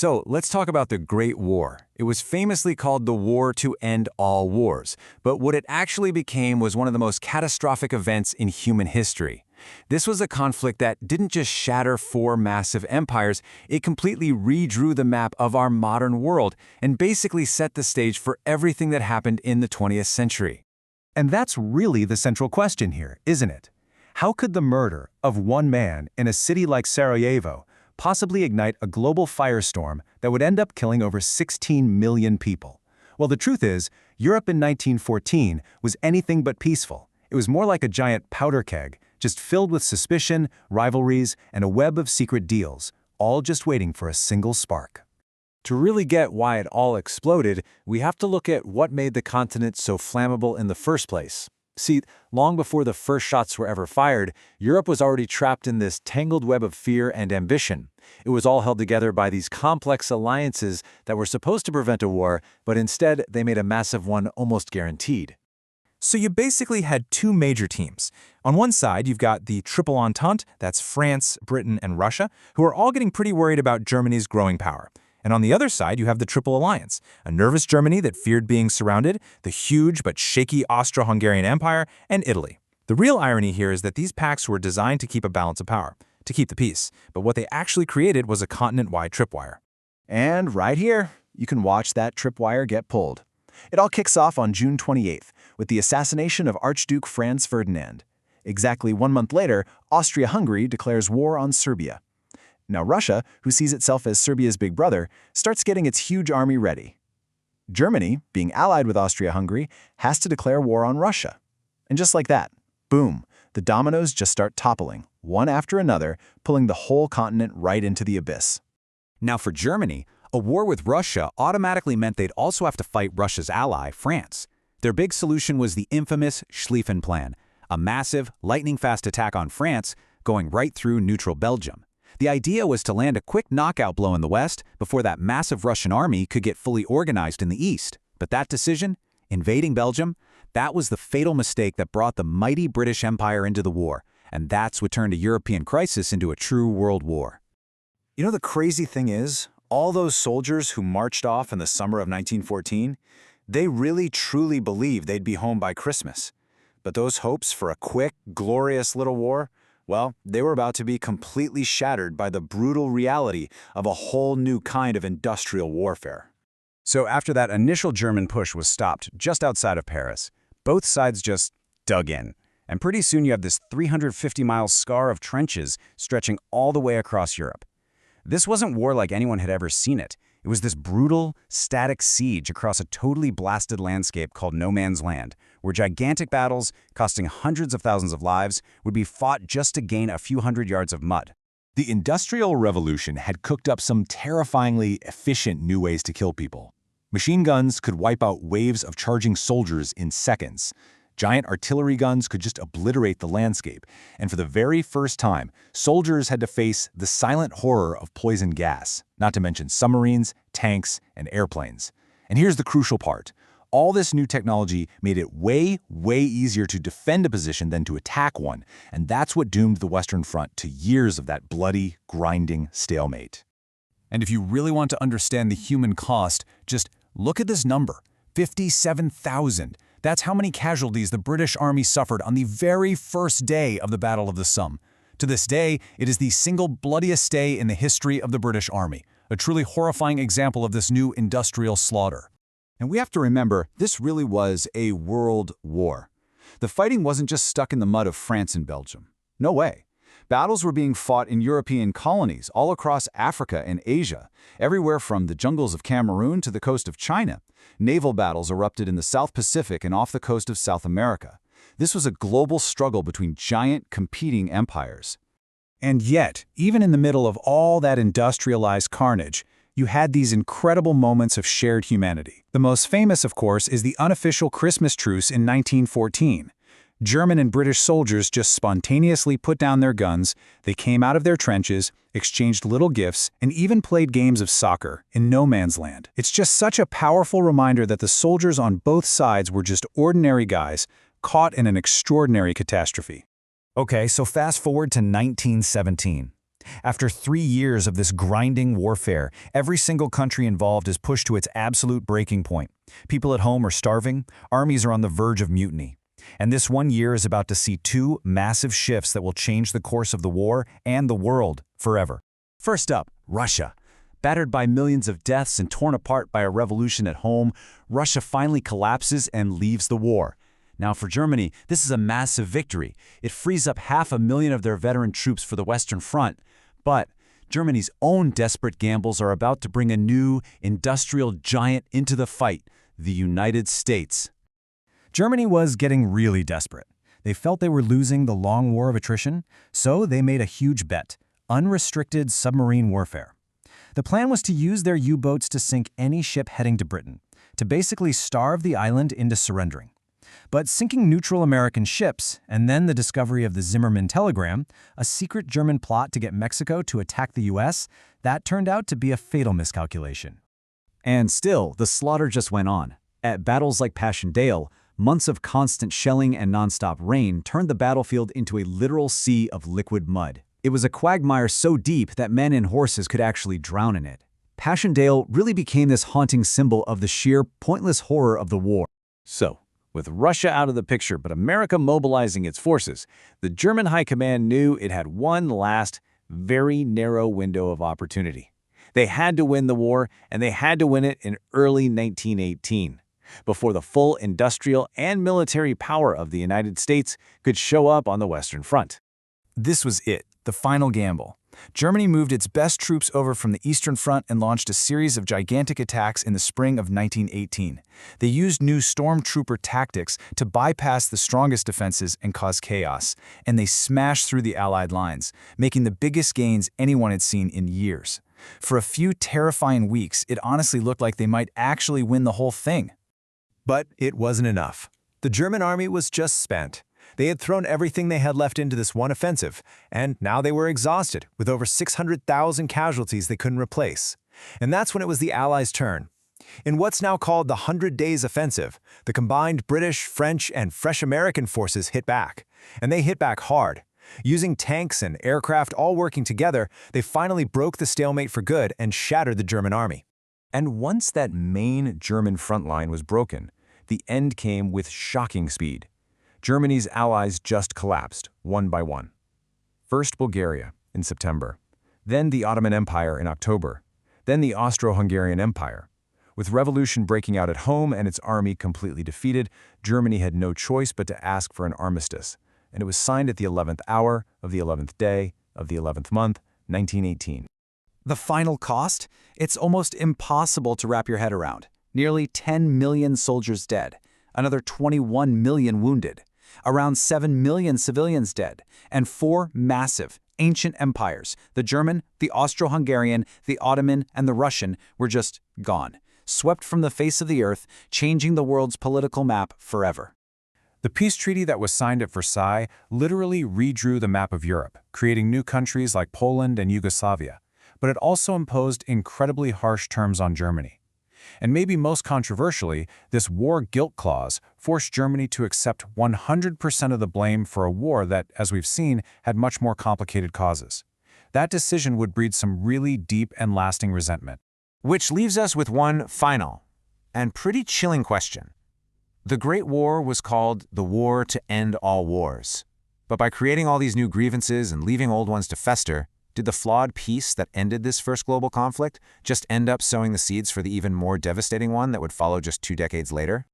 So let's talk about the Great War. It was famously called the War to End All Wars, but what it actually became was one of the most catastrophic events in human history. This was a conflict that didn't just shatter four massive empires, it completely redrew the map of our modern world and basically set the stage for everything that happened in the 20th century. And that's really the central question here, isn't it? How could the murder of one man in a city like Sarajevo possibly ignite a global firestorm that would end up killing over 16 million people? Well, the truth is, Europe in 1914 was anything but peaceful. It was more like a giant powder keg, just filled with suspicion, rivalries, and a web of secret deals, all just waiting for a single spark. To really get why it all exploded, we have to look at what made the continent so flammable in the first place. See, long before the first shots were ever fired, Europe was already trapped in this tangled web of fear and ambition. It was all held together by these complex alliances that were supposed to prevent a war, but instead they made a massive one almost guaranteed. So you basically had two major teams. On one side, you've got the Triple Entente, that's France, Britain, and Russia, who are all getting pretty worried about Germany's growing power. And on the other side, you have the Triple Alliance, a nervous Germany that feared being surrounded, the huge but shaky Austro-Hungarian Empire, and Italy. The real irony here is that these pacts were designed to keep a balance of power, to keep the peace, but what they actually created was a continent-wide tripwire. And right here, you can watch that tripwire get pulled. It all kicks off on June 28th with the assassination of Archduke Franz Ferdinand. Exactly 1 month later, Austria-Hungary declares war on Serbia. Now Russia, who sees itself as Serbia's big brother, starts getting its huge army ready. Germany, being allied with Austria-Hungary, has to declare war on Russia. And just like that, boom, the dominoes just start toppling, one after another, pulling the whole continent right into the abyss. Now for Germany, a war with Russia automatically meant they'd also have to fight Russia's ally, France. Their big solution was the infamous Schlieffen Plan, a massive, lightning-fast attack on France, going right through neutral Belgium. The idea was to land a quick knockout blow in the west before that massive Russian army could get fully organized in the east. But that decision, invading Belgium, that was the fatal mistake that brought the mighty British Empire into the war, and that's what turned a European crisis into a true world war. You know, the crazy thing is, all those soldiers who marched off in the summer of 1914, they really truly believed they'd be home by Christmas. But those hopes for a quick, glorious little war, well, they were about to be completely shattered by the brutal reality of a whole new kind of industrial warfare. So after that initial German push was stopped just outside of Paris, both sides just dug in. And pretty soon you have this 350-mile scar of trenches stretching all the way across Europe. This wasn't war like anyone had ever seen it. It was this brutal, static siege across a totally blasted landscape called no man's land, where gigantic battles, costing hundreds of thousands of lives, would be fought just to gain a few hundred yards of mud. The Industrial Revolution had cooked up some terrifyingly efficient new ways to kill people. Machine guns could wipe out waves of charging soldiers in seconds. Giant artillery guns could just obliterate the landscape, and for the very first time, soldiers had to face the silent horror of poison gas, not to mention submarines, tanks, and airplanes. And here's the crucial part. All this new technology made it way easier to defend a position than to attack one, and that's what doomed the Western Front to years of that bloody, grinding stalemate. And if you really want to understand the human cost, just look at this number, 57,000. That's how many casualties the British Army suffered on the very first day of the Battle of the Somme. To this day, it is the single bloodiest day in the history of the British Army, a truly horrifying example of this new industrial slaughter. And we have to remember, this really was a world war. The fighting wasn't just stuck in the mud of France and Belgium. No way. Battles were being fought in European colonies all across Africa and Asia, everywhere from the jungles of Cameroon to the coast of China. Naval battles erupted in the South Pacific and off the coast of South America. This was a global struggle between giant, competing empires. And yet, even in the middle of all that industrialized carnage, you had these incredible moments of shared humanity. The most famous, of course, is the unofficial Christmas truce in 1914. German and British soldiers just spontaneously put down their guns, they came out of their trenches, exchanged little gifts, and even played games of soccer in no man's land. It's just such a powerful reminder that the soldiers on both sides were just ordinary guys, caught in an extraordinary catastrophe. Okay, so fast forward to 1917. After 3 years of this grinding warfare, every single country involved is pushed to its absolute breaking point. People at home are starving, armies are on the verge of mutiny. And this 1 year is about to see 2 massive shifts that will change the course of the war and the world forever. First up, Russia. Battered by millions of deaths and torn apart by a revolution at home, Russia finally collapses and leaves the war. Now for Germany, this is a massive victory. It frees up 500,000 of their veteran troops for the Western Front. But Germany's own desperate gambles are about to bring a new industrial giant into the fight, the United States. Germany was getting really desperate. They felt they were losing the long war of attrition, so they made a huge bet: unrestricted submarine warfare. The plan was to use their U-boats to sink any ship heading to Britain, to basically starve the island into surrendering. But sinking neutral American ships, and then the discovery of the Zimmermann telegram, a secret German plot to get Mexico to attack the US, that turned out to be a fatal miscalculation. And still, the slaughter just went on. At battles like Passchendaele, months of constant shelling and nonstop rain turned the battlefield into a literal sea of liquid mud. It was a quagmire so deep that men and horses could actually drown in it. Passchendaele really became this haunting symbol of the sheer, pointless horror of the war. So, with Russia out of the picture but America mobilizing its forces, the German High Command knew it had one last, very narrow window of opportunity. They had to win the war, and they had to win it in early 1918, before the full industrial and military power of the United States could show up on the Western Front. This was it, the final gamble. Germany moved its best troops over from the Eastern Front and launched a series of gigantic attacks in the spring of 1918. They used new stormtrooper tactics to bypass the strongest defenses and cause chaos, and they smashed through the Allied lines, making the biggest gains anyone had seen in years. For a few terrifying weeks, it honestly looked like they might actually win the whole thing. But it wasn't enough. The German army was just spent. They had thrown everything they had left into this one offensive, and now they were exhausted, with over 600,000 casualties they couldn't replace. And that's when it was the Allies' turn. In what's now called the 100 Days Offensive, the combined British, French, and fresh American forces hit back. And they hit back hard. Using tanks and aircraft all working together, they finally broke the stalemate for good and shattered the German army. And once that main German front line was broken, the end came with shocking speed. Germany's allies just collapsed, one by one. First Bulgaria, in September. Then the Ottoman Empire in October. Then the Austro-Hungarian Empire. With revolution breaking out at home and its army completely defeated, Germany had no choice but to ask for an armistice. And it was signed at the 11th hour of the 11th day of the 11th month, 1918. The final cost? It's almost impossible to wrap your head around. Nearly 10 million soldiers dead, another 21 million wounded, around 7 million civilians dead, and 4 massive, ancient empires, the German, the Austro-Hungarian, the Ottoman, and the Russian, were just gone, swept from the face of the earth, changing the world's political map forever. The peace treaty that was signed at Versailles literally redrew the map of Europe, creating new countries like Poland and Yugoslavia, but it also imposed incredibly harsh terms on Germany. And maybe most controversially, this war guilt clause forced Germany to accept 100% of the blame for a war that, as we've seen, had much more complicated causes. That decision would breed some really deep and lasting resentment. Which leaves us with one final and pretty chilling question. The Great War was called the War to End All Wars. But by creating all these new grievances and leaving old ones to fester, did the flawed peace that ended this first global conflict just end up sowing the seeds for the even more devastating one that would follow just 2 decades later?